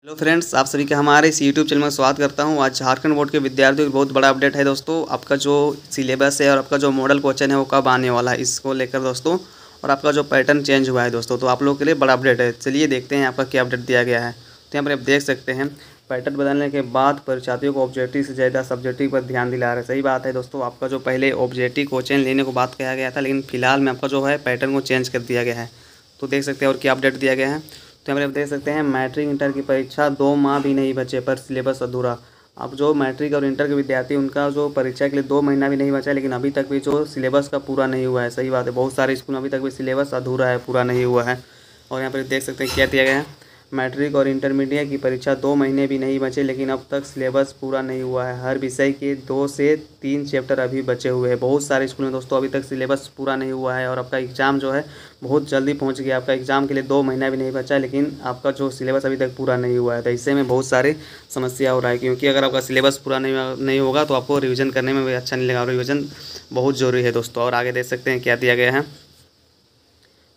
Hello friends, आप सभी का हमारे इस यूट्यूब चैनल में स्वागत करता हूं। आज झारखंड बोर्ड के विद्यार्थियों की बहुत बड़ा अपडेट है दोस्तों। आपका जो सिलेबस है और आपका जो मॉडल क्वेश्चन है वो कब आने वाला है, इसको लेकर दोस्तों। और आपका जो पैटर्न चेंज हुआ है दोस्तों, तो आप लोगों के लिए बड़ा अपडेट है। चलिए देखते हैं आपका क्या अपडेट दिया गया है। तो यहाँ पर आप देख सकते हैं, पैटर्न बदलने के बाद परीक्षार्थियों को ऑब्जेक्टिव से ज़्यादा सब्जेक्टिव पर ध्यान दिला रहा है। सही बात है दोस्तों। आपका जो पहले ऑब्जेक्टिव क्वेश्चन लेने को बात किया गया था, लेकिन फिलहाल में आपका जो है पैटर्न को चेंज कर दिया गया है। तो देख सकते हैं और क्या अपडेट दिया गया है। तो यहाँ पर आप देख सकते हैं, मैट्रिक इंटर की परीक्षा 2 माह भी नहीं बचे पर सिलेबस अधूरा। अब जो मैट्रिक और इंटर के विद्यार्थी, उनका जो परीक्षा के लिए 2 महीना भी नहीं बचा है, लेकिन अभी तक भी जो सिलेबस का पूरा नहीं हुआ है। सही बात है, बहुत सारे स्कूल में अभी तक भी सिलेबस अधूरा है, पूरा नहीं हुआ है। और यहाँ पर देख सकते हैं क्या दिया गया है, मैट्रिक और इंटरमीडिएट की परीक्षा 2 महीने भी नहीं बचे, लेकिन अब तक सिलेबस पूरा नहीं हुआ है। हर विषय के 2 से 3 चैप्टर अभी बचे हुए हैं। बहुत सारे स्कूल में दोस्तों अभी तक सिलेबस पूरा नहीं हुआ है और आपका एग्ज़ाम जो है बहुत जल्दी पहुंच गया। आपका एग्ज़ाम के लिए 2 महीना भी नहीं बचा है, लेकिन आपका जो सिलेबस अभी तक पूरा नहीं हुआ है। तो इससे में बहुत सारी समस्या हो रहा है, क्योंकि अगर आपका सिलेबस पूरा नहीं होगा तो आपको रिविज़न करने में भी अच्छा नहीं लगेगा। रिविज़न बहुत ज़रूरी है दोस्तों। और आगे देख सकते हैं क्या दिया गया है।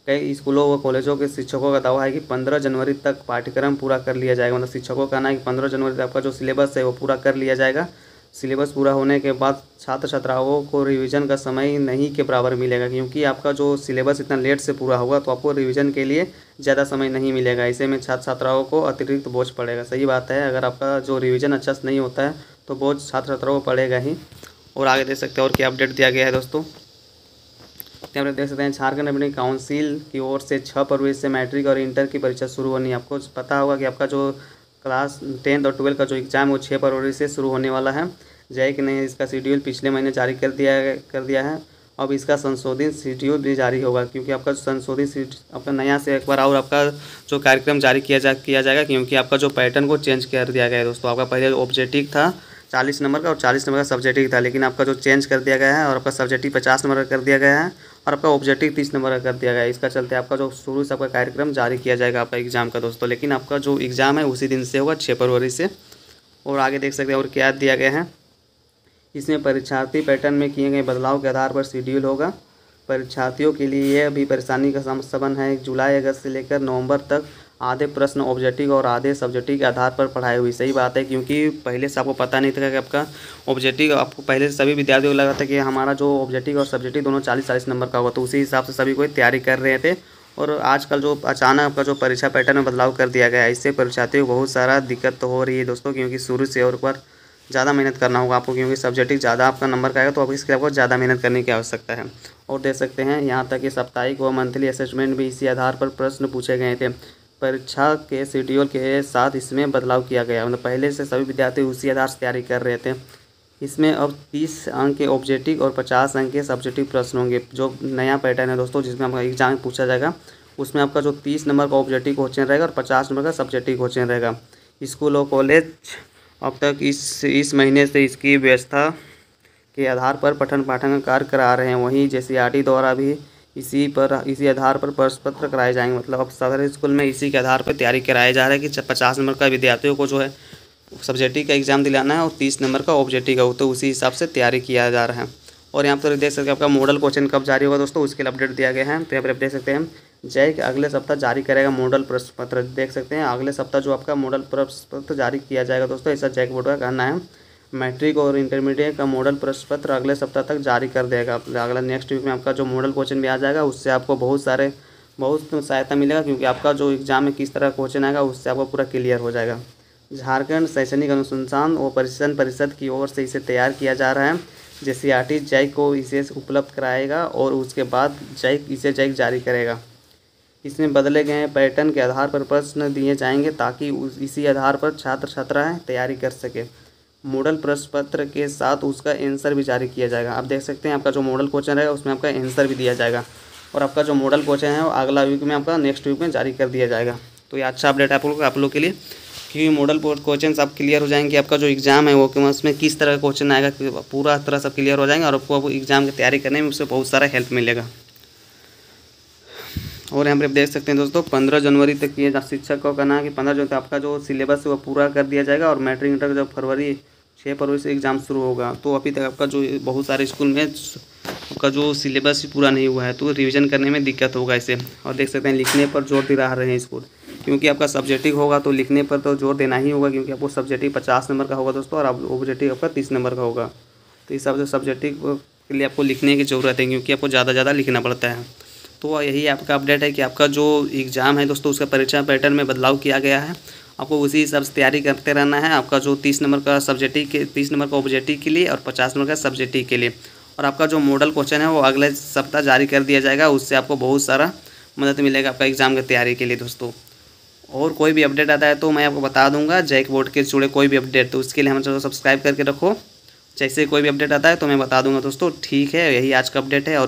कई स्कूलों व कॉलेजों के शिक्षकों का दावा है कि 15 जनवरी तक पाठ्यक्रम पूरा कर लिया जाएगा। मतलब शिक्षकों का कहना है कि 15 जनवरी तक आपका जो सिलेबस है वो पूरा कर लिया जाएगा। सिलेबस पूरा होने के बाद छात्र छात्राओं को रिवीजन का समय नहीं के बराबर मिलेगा, क्योंकि आपका जो सिलेबस इतना लेट से पूरा होगा तो आपको रिवीजन के लिए ज़्यादा समय नहीं मिलेगा। ऐसे में छात्र छात्राओं को अतिरिक्त बोझ पड़ेगा। सही बात है, अगर आपका जो रिवीजन अच्छा से नहीं होता है तो बोझ छात्र छात्राओं को पड़ेगा ही। और आगे देख सकते हैं और क्या अपडेट दिया गया है दोस्तों। यहाँ पर देख सकते हैं, झारखंड अपनी काउंसिल की ओर से 6 फरवरी से मैट्रिक और इंटर की परीक्षा शुरू होनी है। आपको पता होगा कि आपका जो क्लास 10th और 12th का जो एग्ज़ाम है वो 6 फरवरी से शुरू होने वाला है। जैक ने इसका शेड्यूल पिछले महीने जारी कर दिया है। अब इसका संशोधित शेड्यूल भी जारी होगा, क्योंकि आपका संशोधित आपका नया से एक बार और आपका जो कार्यक्रम जारी किया जाएगा, क्योंकि आपका जो पैटर्न को चेंज कर दिया गया है दोस्तों। आपका पहले ऑब्जेक्टिव था 40 नंबर का और 40 नंबर का सब्जेक्टिव था, लेकिन आपका जो चेंज कर दिया गया है और आपका सब्जेक्टिव 50 नंबर का कर दिया गया है और आपका ऑब्जेक्टिव 30 नंबर का कर दिया गया है। इसका चलते आपका जो शुरू से आपका कार्यक्रम जारी किया जाएगा आपका एग्ज़ाम का दोस्तों, लेकिन आपका जो एग्ज़ाम है उसी दिन से होगा, 6 फरवरी से। और आगे देख सकते हैं और क्या दिया गया है। इसमें परीक्षार्थी पैटर्न में किए गए बदलाव के आधार पर शेड्यूल होगा। परीक्षार्थियों के लिए यह भी परेशानी का संबंध है। जुलाई अगस्त से लेकर नवंबर तक आधे प्रश्न ऑब्जेक्टिव और आधे सब्जेक्टिव के आधार पर पढ़ाई हुई। सही बात है, क्योंकि पहले से आपको पता नहीं था कि आपका ऑब्जेक्टिव, आपको पहले से सभी विद्यार्थियों को लगा था कि हमारा जो ऑब्जेक्टिव और सब्जेक्टिव दोनों 40-40 नंबर का होगा, तो उसी हिसाब से सभी कोई तैयारी कर रहे थे। और आजकल जो अचानक आपका जो परीक्षा पैटर्न में बदलाव कर दिया गया है, इससे परीक्षार्थियों को बहुत सारा दिक्कत तो हो रही है दोस्तों, क्योंकि शुरू से और पर ज़्यादा मेहनत करना होगा आपको, क्योंकि सब्जेक्टिव ज़्यादा आपका नंबर का आएगा, तो अब इसके आपको ज़्यादा मेहनत करने की आवश्यकता है। और देख सकते हैं यहाँ तक कि साप्ताहिक व मंथली असेसमेंट भी इसी आधार पर प्रश्न पूछे गए थे। परीक्षा के शेड्यूल के साथ इसमें बदलाव किया गया, मतलब पहले से सभी विद्यार्थी उसी आधार से तैयारी कर रहे थे। इसमें अब 30 अंक के ऑब्जेक्टिव और 50 अंक के सब्जेक्टिव प्रश्न होंगे। जो नया पैटर्न है दोस्तों, जिसमें आपका एग्जाम पूछा जाएगा, उसमें आपका जो 30 नंबर का ऑब्जेक्टिव क्वेश्चन रहेगा और 50 नंबर का सब्जेक्टिव क्वेश्चन रहेगा। स्कूल और कॉलेज अब तक इस महीने से इसकी व्यवस्था के आधार पर पठन पाठन कार्य करा रहे हैं। वहीं JCERT द्वारा भी इसी आधार पर प्रश्न पत्र कराए जाएंगे। मतलब अब सारे स्कूल में इसी के आधार पर तैयारी कराया जा रहा है कि 50 नंबर का विद्यार्थियों को जो है सब्जेक्टिव का एग्ज़ाम दिलाना है और 30 नंबर का ऑब्जेक्टिव का, तो उसी हिसाब से तैयारी किया जा रहा है। और यहाँ पर देख सकते हैं आपका मॉडल क्वेश्चन कब जारी होगा दोस्तों, उसके लिए अपडेट दिया गया है। तो यहाँ पर आप देख सकते हैं, जैक अगले सप्ताह जारी करेगा मॉडल प्रश्न पत्र। देख सकते हैं अगले सप्ताह जो आपका मॉडल प्रश्न पत्र जारी किया जाएगा दोस्तों, ऐसा जैक बोर्ड का कहना है। मैट्रिक और इंटरमीडिएट का मॉडल प्रश्न पत्र अगले सप्ताह तक जारी कर देगा। अगला नेक्स्ट वीक में आपका जो मॉडल क्वेश्चन भी आ जाएगा, उससे आपको बहुत सहायता मिलेगा, क्योंकि आपका जो एग्ज़ाम में किस तरह क्वेश्चन आएगा उससे आपको पूरा क्लियर हो जाएगा। झारखंड शैक्षणिक अनुसंधान व प्रशिक्षण परिषद की ओर से इसे तैयार किया जा रहा है। JCERT जैक को इसे उपलब्ध कराएगा और उसके बाद जैक जारी करेगा। इसमें बदले गए पैटर्न के आधार पर प्रश्न दिए जाएंगे, ताकि इसी आधार पर छात्र छात्राएँ तैयारी कर सके। मॉडल प्रश्न पत्र के साथ उसका आंसर भी जारी किया जाएगा। आप देख सकते हैं आपका जो मॉडल क्वेश्चन रहेगा उसमें आपका आंसर भी दिया जाएगा, और आपका जो मॉडल क्वेश्चन है वो अगला वीक में आपका नेक्स्ट वीक में जारी कर दिया जाएगा। तो ये अच्छा अपडेट है आप लोग के लिए, क्योंकि मॉडल क्वेश्चन सब क्लियर हो जाएंगे। आपका जो एग्ज़ाम है वो कि उसमें किस तरह का क्वेश्चन आएगा, पूरा तरह सब क्लियर हो जाएंगे, और आपको अब एग्ज़ाम की तैयारी करने में उससे बहुत सारा हेल्प मिलेगा। और यहाँ पर आप देख सकते हैं दोस्तों, 15 जनवरी तक ये शिक्षक का कहना है कि 15 जनवरी तक आपका जो सिलेबस है वो पूरा कर दिया जाएगा। और मैट्रिक इंटर जब 6 फरवरी से एग्ज़ाम शुरू होगा, तो अभी तक आपका जो बहुत सारे स्कूल में आपका जो सिलेबस पूरा नहीं हुआ है, तो रिवीजन करने में दिक्कत होगा इसे। और देख सकते हैं लिखने पर जोर दे रहे हैं स्कूल, क्योंकि आपका सब्जेक्टिव होगा तो लिखने पर तो जोर देना ही होगा, क्योंकि आपको सब्जेक्टिव 50 नंबर का होगा दोस्तों और अब ऑब्जेक्टिव आपका 30 नंबर का होगा। तो इस हिसाब से सब्जेक्टिव के लिए आपको लिखने की ज़रूरत है, क्योंकि आपको ज़्यादा लिखना पड़ता है। तो यही आपका अपडेट है कि आपका जो एग्ज़ाम है दोस्तों उसका परीक्षा पैटर्न में बदलाव किया गया है। आपको उसी हिसाब से तैयारी करते रहना है। आपका जो 30 नंबर का सब्जेक्टिव के 30 नंबर का ऑब्जेक्टिव के लिए और 50 नंबर का सब्जेक्टिव के लिए, और आपका जो मॉडल क्वेश्चन है वो अगले सप्ताह जारी कर दिया जाएगा। उससे आपको बहुत सारा मदद मिलेगा आपका एग्ज़ाम की तैयारी के लिए दोस्तों। और कोई भी अपडेट आता है तो मैं आपको बता दूंगा, जैक बोर्ड के जुड़े कोई भी अपडेट, तो उसके लिए हमारे चैनल को सब्सक्राइब करके रखो। जैसे कोई भी अपडेट आता है तो मैं बता दूंगा दोस्तों। ठीक है, यही आज का अपडेट है। और